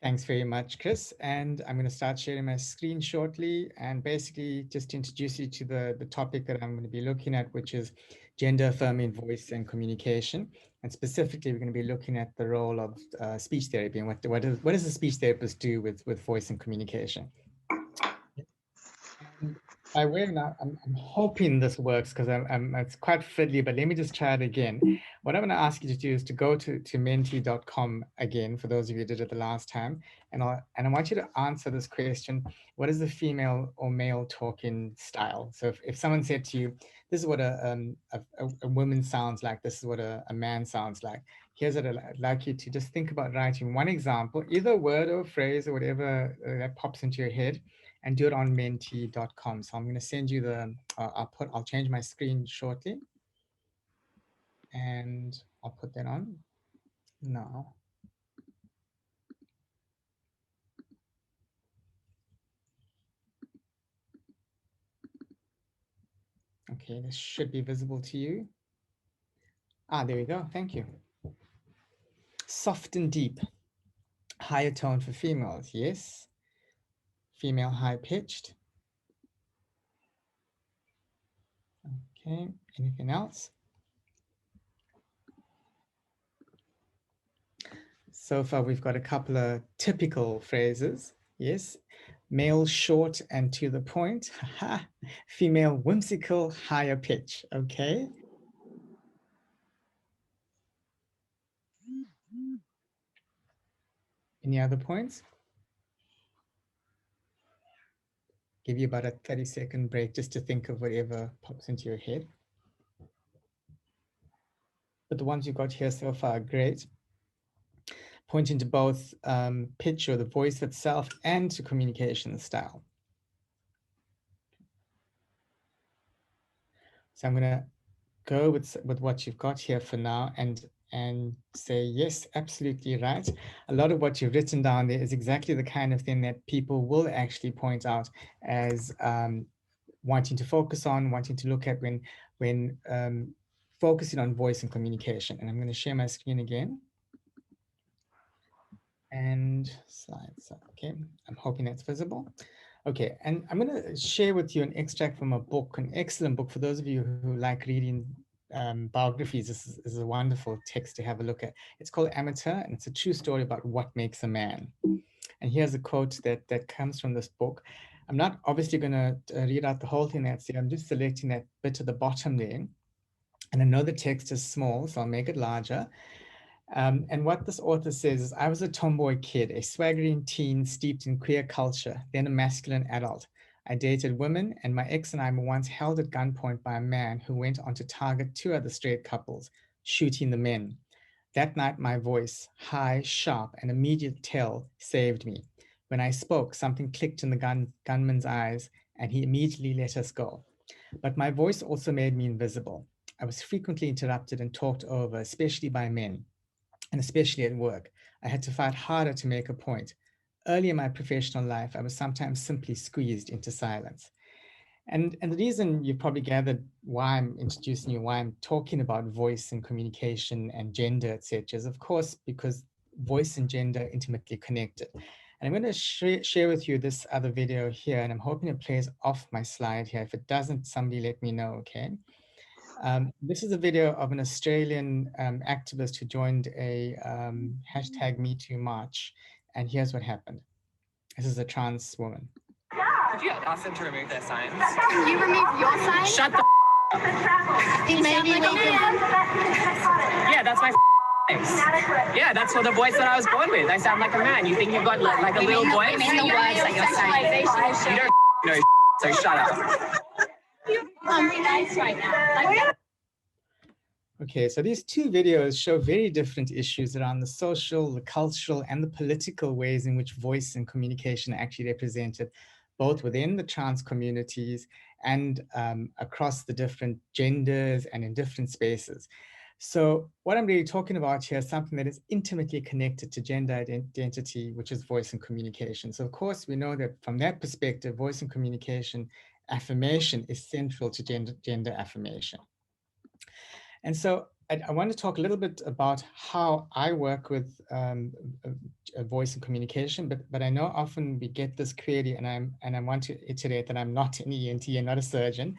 Thanks very much, Chris. And I'm going to start sharing my screen shortly and basically just introduce you to the topic that I'm going to be looking at, which is gender affirming voice and communication. And specifically, we're going to be looking at the role of speech therapy and what does a speech therapist do with voice and communication. And by way of now, I'm hoping this works because it's quite fiddly, but let me just try it again. What I'm going to ask you to do is to go to menti.com again, for those of you who did it the last time. And I want you to answer this question: what is the female or male talking style? So if someone said to you, this is what a woman sounds like, this is what a man sounds like, here's what I'd like you to just think about writing one example, either a word or a phrase or whatever that pops into your head, and do it on menti.com. So I'm going to send you I'll change my screen shortly and I'll put that on now. Okay, this should be visible to you. There we go. Thank you. Soft and deep. Higher tone for females. Yes. Female high pitched. Okay. Anything else? So far, we've got a couple of typical phrases. Yes. Male short and to the point. Female whimsical, higher pitch. Okay. Any other points? Give you about a 30-second break just to think of whatever pops into your head. But the ones you've got here so far are great. Pointing to both pitch or the voice itself and to communication style. So I'm going to go with what you've got here for now and say, yes, absolutely right. A lot of what you've written down there is exactly the kind of thing that people will actually point out as wanting to focus on, wanting to look at when focusing on voice and communication. And I'm going to share my screen again. And slides, okay, I'm hoping that's visible. Okay, and I'm going to share with you an extract from a book, an excellent book for those of you who like reading biographies. This is a wonderful text to have a look at. It's called Amateur, and it's a true story about what makes a man. And here's a quote that comes from this book. I'm not obviously going to read out the whole thing that's there. I'm just selecting that bit at the bottom there. And I know the text is small, so I'll make it larger. And what this author says is, I was a tomboy kid, a swaggering teen steeped in queer culture, then a masculine adult. I dated women, and my ex and I were once held at gunpoint by a man who went on to target 2 other straight couples, shooting the men. That night, my voice, high, sharp, and immediate tell, saved me. When I spoke, something clicked in the gunman's eyes, and he immediately let us go. But my voice also made me invisible. I was frequently interrupted and talked over, especially by men, and especially at work. I had to fight harder to make a point. Early in my professional life, I was sometimes simply squeezed into silence. And the reason you've probably gathered why I'm introducing you, why I'm talking about voice and communication and gender, etc., is of course because voice and gender are intimately connected. And I'm going to share with you this other video here, and I'm hoping it plays off my slide here. If it doesn't, somebody let me know, okay? This is a video of an Australian activist who joined a hashtag #MeToo march, and here's what happened. This is a trans woman. Did you ask them to remove their signs? Can you remove your sign? Shut the Maybe we can. Yeah, that's my face. Yeah, that's what the voice that I was born with. I sound like a man. You think you've got like a little voice? You mean the words that you're saying. You don't know, so shut up. Very nice right now. Okay, so these 2 videos show very different issues around the social, the cultural, and the political ways in which voice and communication are actually represented, both within the trans communities and across the different genders and in different spaces. So what I'm really talking about here is something that is intimately connected to gender identity, which is voice and communication. So of course, we know that from that perspective, voice and communication affirmation is central to gender affirmation. And so I want to talk a little bit about how I work with voice and communication, but I know often we get this query, and I want to iterate that I'm not an ENT and not a surgeon,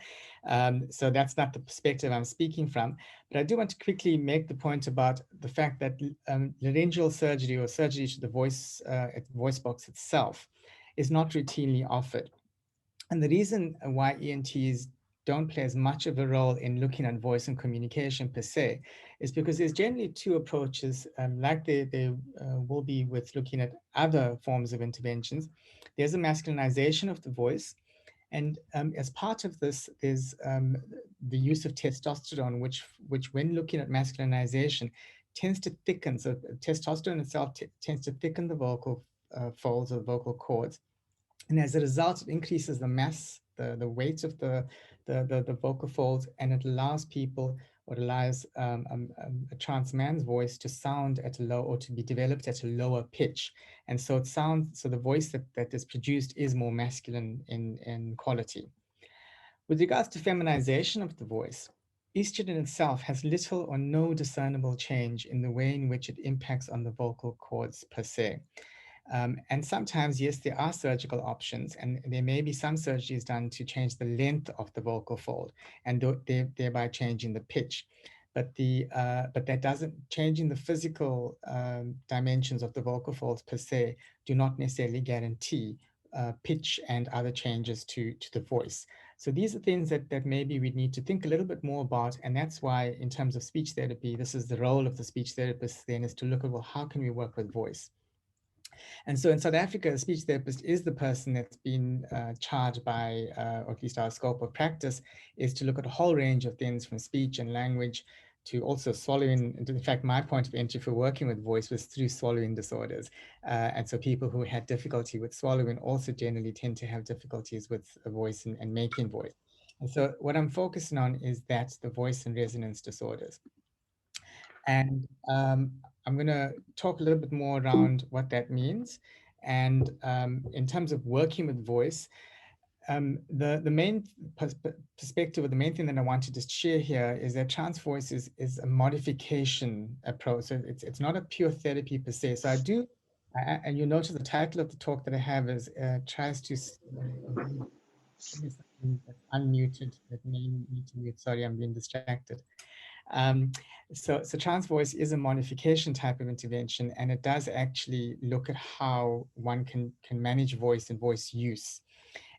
so that's not the perspective I'm speaking from. But I do want to quickly make the point about the fact that laryngeal surgery or surgery to the voice box itself is not routinely offered. And the reason why ENTs don't play as much of a role in looking at voice and communication per se is because there's generally two approaches, like there will be with looking at other forms of interventions. There's a masculinization of the voice. And as part of this, there's the use of testosterone, which when looking at masculinization, tends to thicken. So testosterone itself tends to thicken the vocal folds or vocal cords, and as a result, it increases the mass, the weight of the vocal folds, and it allows people, or allows a trans man's voice to sound at a low, or to be developed at a lower pitch. And so it sounds, so the voice that is produced is more masculine in quality. With regards to feminization of the voice, estrogen itself has little or no discernible change in the way in which it impacts on the vocal cords per se. And sometimes, yes, there are surgical options, and there may be some surgeries done to change the length of the vocal fold, and thereby changing the pitch. But that doesn't, changing the physical dimensions of the vocal folds per se do not necessarily guarantee pitch and other changes to the voice. So these are things that maybe we need to think a little bit more about, and that's why in terms of speech therapy, this is the role of the speech therapist then, is to look at, well, how can we work with voice? And so in South Africa, a speech therapist is the person that's been charged by, or at least our scope of practice, is to look at a whole range of things from speech and language to also swallowing. In fact, my point of entry for working with voice was through swallowing disorders. And so people who had difficulty with swallowing also generally tend to have difficulties with a voice and making voice. And so what I'm focusing on is that the voice and resonance disorders. And I'm going to talk a little bit more around what that means. And in terms of working with voice, the main perspective, or the main thing that I wanted to share here, is that trans voice is a modification approach. So it's not a pure therapy per se. So I do, and you notice the title of the talk that I have is tries to give me something that's unmuted that may need to mute. Sorry, I'm being distracted. Um, so trans voice is a modification type of intervention, and it does actually look at how one can manage voice and voice use.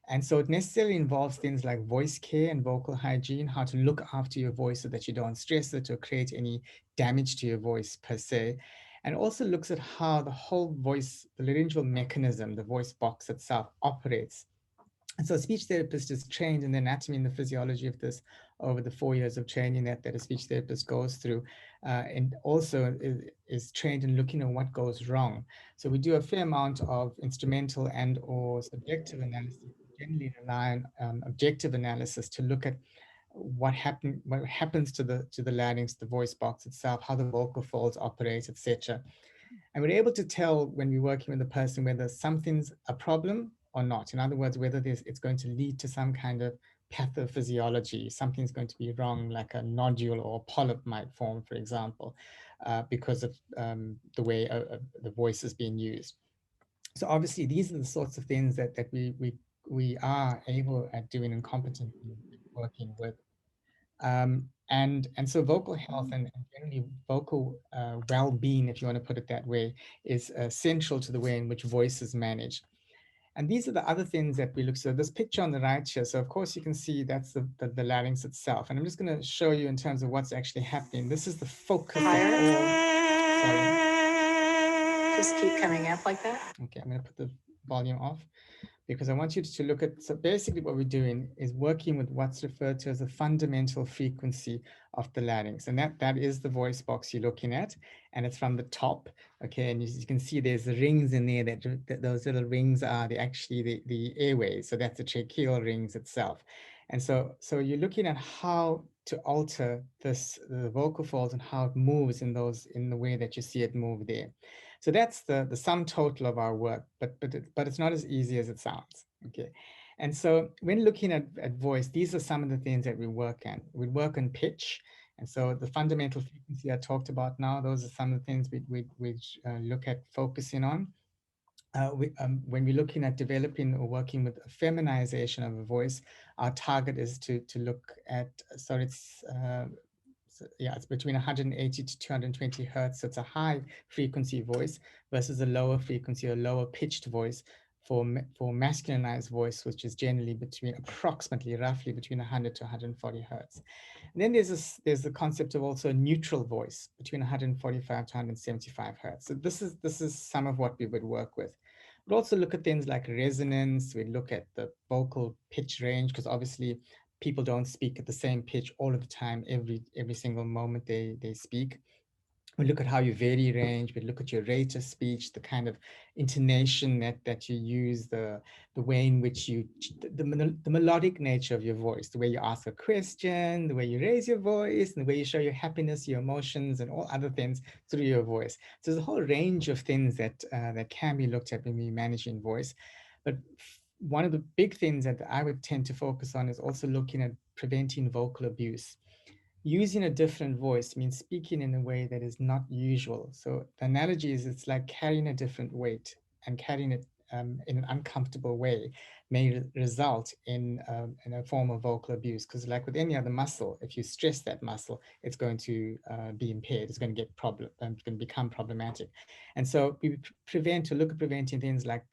And so it necessarily involves things like voice care and vocal hygiene, how to look after your voice so that you don't stress it or create any damage to your voice per se. And also looks at how the whole voice, the laryngeal mechanism, the voice box itself operates. And so a speech therapist is trained in the anatomy and the physiology of this over the 4 years of training that a speech therapist goes through, and also is trained in looking at what goes wrong. So we do a fair amount of instrumental and or subjective analysis. We generally rely on objective analysis to look at what happens to the larynx, the voice box itself, how the vocal folds operate, etc. And we're able to tell when we're working with a person whether something's a problem or not. In other words, whether it's going to lead to some kind of pathophysiology, something's going to be wrong, like a nodule or a polyp might form, for example, because of the way the voice is being used. So obviously, these are the sorts of things that we are able at doing and competent in working with. And so vocal health and generally vocal well-being, if you want to put it that way, is central to the way in which voice is managed. And these are the other things that we look. So this picture on the right here, so of course you can see that's the larynx itself. And I'm just going to show you in terms of what's actually happening. This is the focus of all. Sorry. Just keep coming up like that. Okay, I'm going to put the volume off, because I want you to look at, so basically what we're doing is working with what's referred to as a fundamental frequency of the larynx. And that is the voice box you're looking at, and it's from the top, okay? And you can see there's the rings in there, that those little rings are the airways. So that's the tracheal rings itself. And so you're looking at how to alter the vocal folds and how it moves in the way that you see it move there. So that's the sum total of our work, but it's not as easy as it sounds, okay? And so when looking at voice, these are some of the things that we work on. We work on pitch, And so the fundamental frequency I talked about now, those are some of the things we look at focusing on. When we're looking at developing or working with a feminization of a voice, our target is to look at, so it's, yeah, it's between 180 to 220 hertz. So it's a high frequency voice versus a lower frequency or lower pitched voice for masculinized voice, which is generally between approximately roughly between 100 to 140 hertz. And then there's the concept of also a neutral voice between 145 to 175 hertz. So this is some of what we would work with. We'd also look at things like resonance. We look at the vocal pitch range, because obviously people don't speak at the same pitch all of the time, every single moment they speak. We look at how you vary range. We look at your rate of speech, the kind of intonation that you use, the way in which you, the melodic nature of your voice, the way you ask a question, the way you raise your voice, and the way you show your happiness, your emotions, and all other things through your voice. So there's a whole range of things that can be looked at when we managing voice. But one of the big things that I would tend to focus on is also looking at preventing vocal abuse. Using a different voice means speaking in a way that is not usual. So the analogy is it's like carrying a different weight, and carrying it in an uncomfortable way may result in a form of vocal abuse. Because like with any other muscle, if you stress that muscle, it's going to be impaired. It's going to get it's going to become problematic. And so we prevent to look at preventing things like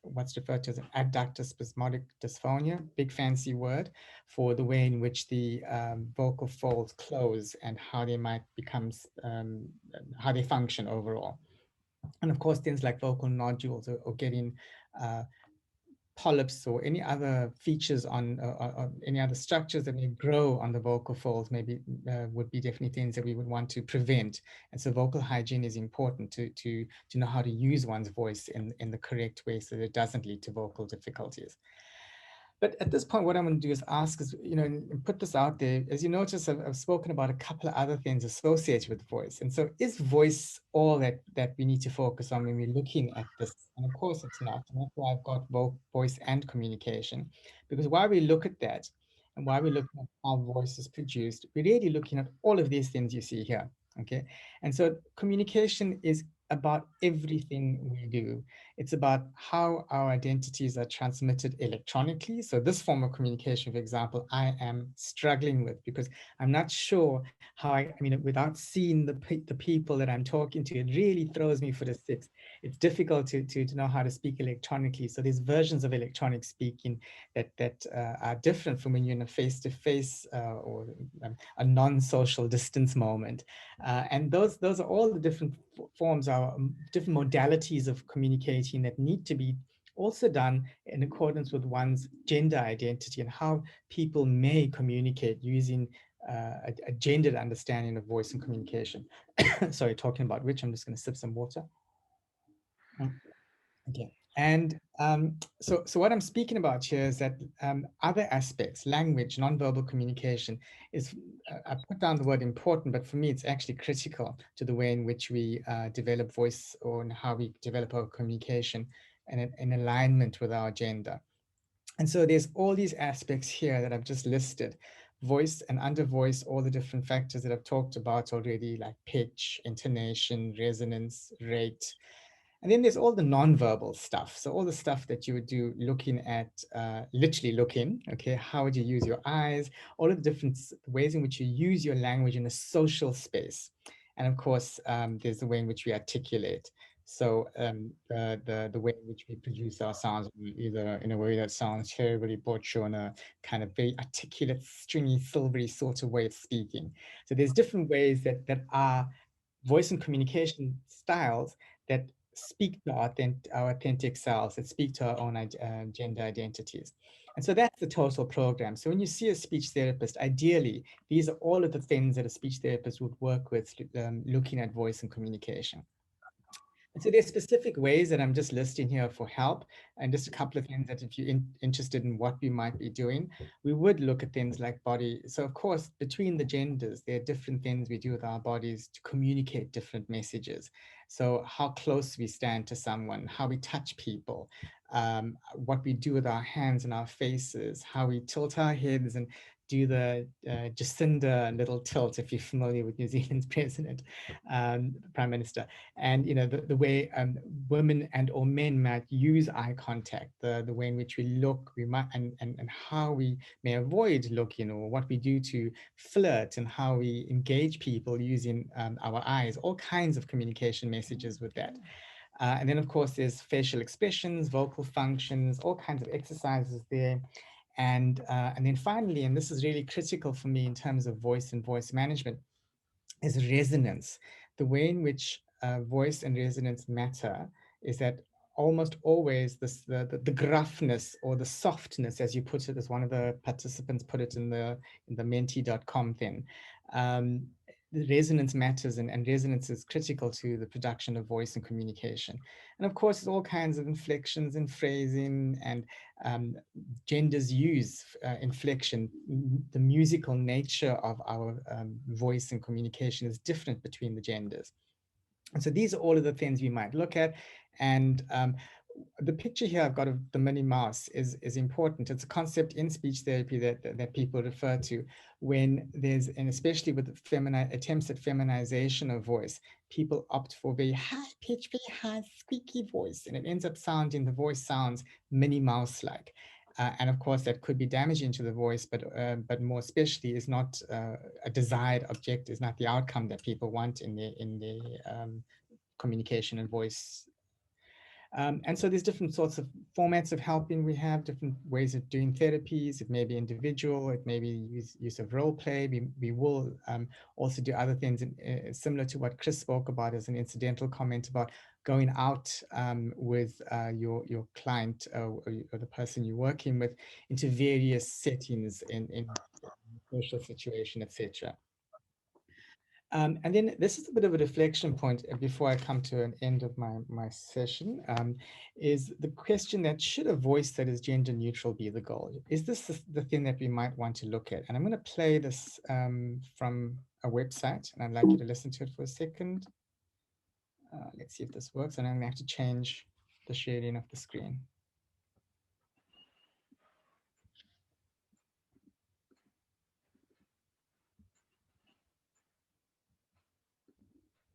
what's referred to as an adductor spasmodic dysphonia, big fancy word for the way in which the vocal folds close and how they might become, how they function overall. And of course, things like vocal nodules or getting uh, polyps or any other features on any other structures that may grow on the vocal folds maybe would be definitely things that we would want to prevent. And so vocal hygiene is important to know how to use one's voice in the correct way so that it doesn't lead to vocal difficulties. But at this point, what I'm going to do is ask, is, and put this out there. As you notice, I've spoken about a couple of other things associated with voice. And so is voice all that we need to focus on when we're looking at this? And of course it's not. And that's why I've got both voice and communication. Because while we look at that, and while we're looking at how voice is produced, we're really looking at all of these things you see here. Okay. And so communication is about everything we do. It's about how our identities are transmitted electronically. So this form of communication, for example, I am struggling with because I'm not sure how I mean, without seeing the people that I'm talking to, it really throws me for the six. It's difficult to know how to speak electronically. So there's versions of electronic speaking that are different from when you're in a face-to-face or a non-social distance moment. And those are all the different forms, are different modalities of communicating that need to be also done in accordance with one's gender identity and how people may communicate using a gendered understanding of voice and communication. Sorry, talking about which, I'm just going to sip some water. Okay. And so what I'm speaking about here is that other aspects, language, nonverbal communication is, I put down the word important, but for me, it's actually critical to the way in which we develop voice or how we develop our communication and in alignment with our gender. And so there's all these aspects here that I've just listed: voice and under voice, all the different factors that I've talked about already, like pitch, intonation, resonance, rate. And then there's all the nonverbal stuff. So all the stuff that you would do looking at, literally looking, okay, how would you use your eyes, all of the different ways in which you use your language in a social space. And of course, there's the way in which we articulate. So the way in which we produce our sounds, either in a way that sounds terribly butch or in a kind of very articulate, stringy, silvery sort of way of speaking. So there's different ways that are voice and communication styles that speak to our authentic selves, that speak to our own gender identities. And so that's the total program. So when you see a speech therapist, ideally, these are all of the things that a speech therapist would work with, looking at voice and communication. And so there's specific ways that I'm just listing here for help, and just a couple of things that if you're interested in what we might be doing, we would look at things like body. So of course, between the genders, there are different things we do with our bodies to communicate different messages. So how close we stand to someone, how we touch people, what we do with our hands and our faces, how we tilt our heads and do the Jacinda little tilt, if you're familiar with New Zealand's president, prime minister, and the way women and or men might use eye contact, the way in which we look, we might, and how we may avoid looking, or what we do to flirt, and how we engage people using our eyes, all kinds of communication messages with that. And then, of course, there's facial expressions, vocal functions, all kinds of exercises there. And then finally, and this is really critical for me in terms of voice and voice management, is resonance. The way in which voice and resonance matter is that almost always the gruffness or the softness, as you put it, as one of the participants put it in the menti.com thing. The resonance matters, and resonance is critical to the production of voice and communication. And of course, there's all kinds of inflections and phrasing, and genders use inflection. The musical nature of our voice and communication is different between the genders. And so these are all of the things we might look at. And the picture here I've got of the Minnie Mouse is important. It's a concept in speech therapy that people refer to when there's, and especially with attempts at feminization of voice, people opt for very high pitch, very high squeaky voice, and it ends up sounding, the voice sounds Minnie Mouse-like. And of course, that could be damaging to the voice, but more especially is not a desired object, is not the outcome that people want in the communication and voice. And so there's different sorts of formats of helping. We have different ways of doing therapies. It may be individual, it may be use of role play. We will also do other things similar to what Chris spoke about as an incidental comment about going out with your client or the person you're working with into various settings in social situation, etc. And then this is a bit of a reflection point before I come to an end of my session, is the question that should a voice that is gender neutral be the goal? Is this the thing that we might want to look at? And I'm going to play this from a website, and I'd like you to listen to it for a second. Let's see if this works, and I'm going to have to change the sharing of the screen.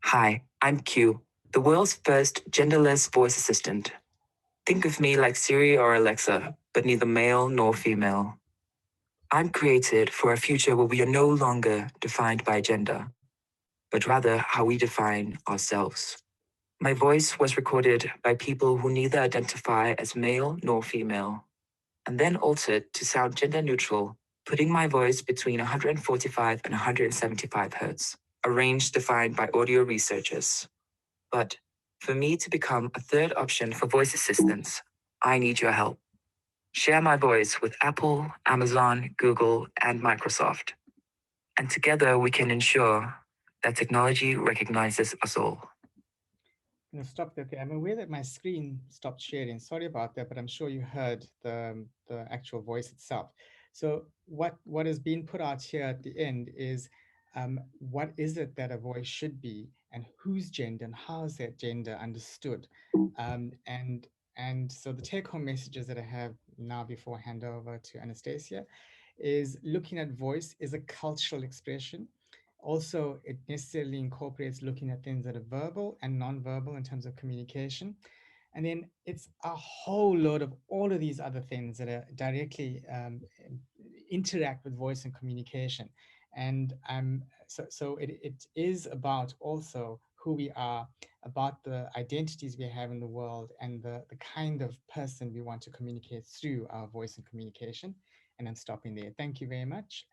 Hi, I'm Q, the world's first genderless voice assistant. Think of me like Siri or Alexa, but neither male nor female. I'm created for a future where we are no longer defined by gender, but rather how we define ourselves. My voice was recorded by people who neither identify as male nor female, and then altered to sound gender neutral, putting my voice between 145 and 175 hertz, a range defined by audio researchers. But for me to become a third option for voice assistants, I need your help. Share my voice with Apple, Amazon, Google, and Microsoft. And together we can ensure that technology recognizes us all. I'm going to stop that there. I'm aware that my screen stopped sharing. Sorry about that, but I'm sure you heard the actual voice itself. So what is being put out here at the end is what is it that a voice should be, and whose gender, and how is that gender understood? And so the take-home messages that I have now before I hand over to Anastasia is looking at voice is a cultural expression. Also, it necessarily incorporates looking at things that are verbal and non-verbal in terms of communication. And then it's a whole load of all of these other things that are directly interact with voice and communication. And so it is about also who we are, about the identities we have in the world, and the kind of person we want to communicate through our voice and communication. And I'm stopping there. Thank you very much.